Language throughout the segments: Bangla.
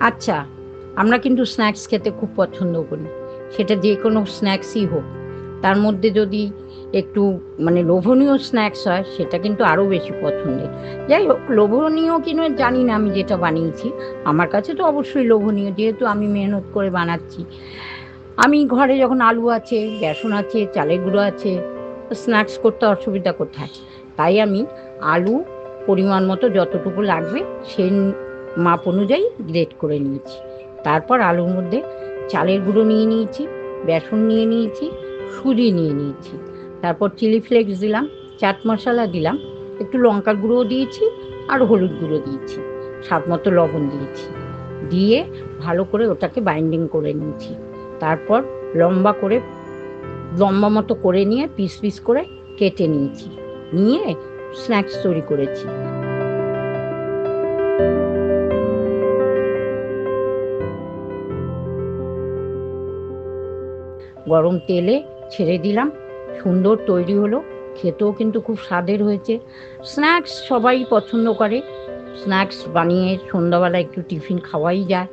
আচ্ছা, আমরা কিন্তু স্ন্যাক্স খেতে খুব পছন্দ করি। সেটা যে কোনো স্ন্যাক্সই হোক। তার মধ্যে যদি একটু মানে লোভনীয় স্ন্যাক্স হয় সেটা কিন্তু আরো বেশি পছন্দের। যাই হোক, লোভনীয় কিনা জানি না আমি যেটা বানিয়েছি। আমার কাছে তো অবশ্যই লোভনীয়, যেহেতু আমি মেহনত করে বানাচ্ছি। আমি ঘরে যখন আলু আছে, বেসন আছে, চালের গুঁড়ো আছে, স্ন্যাক্স করতে অসুবিধা কোথায়? তাই আমি আলু পরিমাণ মতো যতটুকু লাগবে সেই মাপ অনুযায়ী গ্রেট করে নিয়েছি। তারপর আলুর মধ্যে চালের গুঁড়ো নিয়ে নিয়েছি, বেসন নিয়ে নিয়েছি, সুজি নিয়ে নিয়েছি। তারপর চিলি ফ্লেক্স দিলাম, চাট মশলা দিলাম, একটু লঙ্কার গুঁড়োও দিয়েছি, আর হলুদ গুঁড়ো দিয়েছি, স্বাদ মতো লবণ দিয়েছি। দিয়ে ভালো করে ওটাকে বাইন্ডিং করে নিয়েছি। তারপর লম্বা করে লম্বা মতো করে নিয়ে পিস পিস করে কেটে নিয়েছি, নিয়ে স্ন্যাক্স তৈরি করেছি। গরম তেলে ছেড়ে দিলাম, সুন্দর তৈরি হলো। খেতেও কিন্তু খুব স্বাদের হয়েছে। স্ন্যাক্স সবাই পছন্দ করে। স্ন্যাক্স বানিয়ে সন্ধ্যাবেলা একটু টিফিন খাওয়াই যায়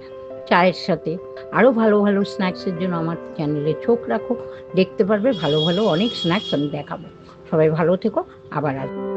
চায়ের সাথে। আরও ভালো ভালো স্ন্যাক্সের জন্য আমার চ্যানেলে চোখ রাখো, দেখতে পারবে ভালো ভালো অনেক স্ন্যাক্স আমি দেখাবো। সবাই ভালো থেকো, আবার আসবো।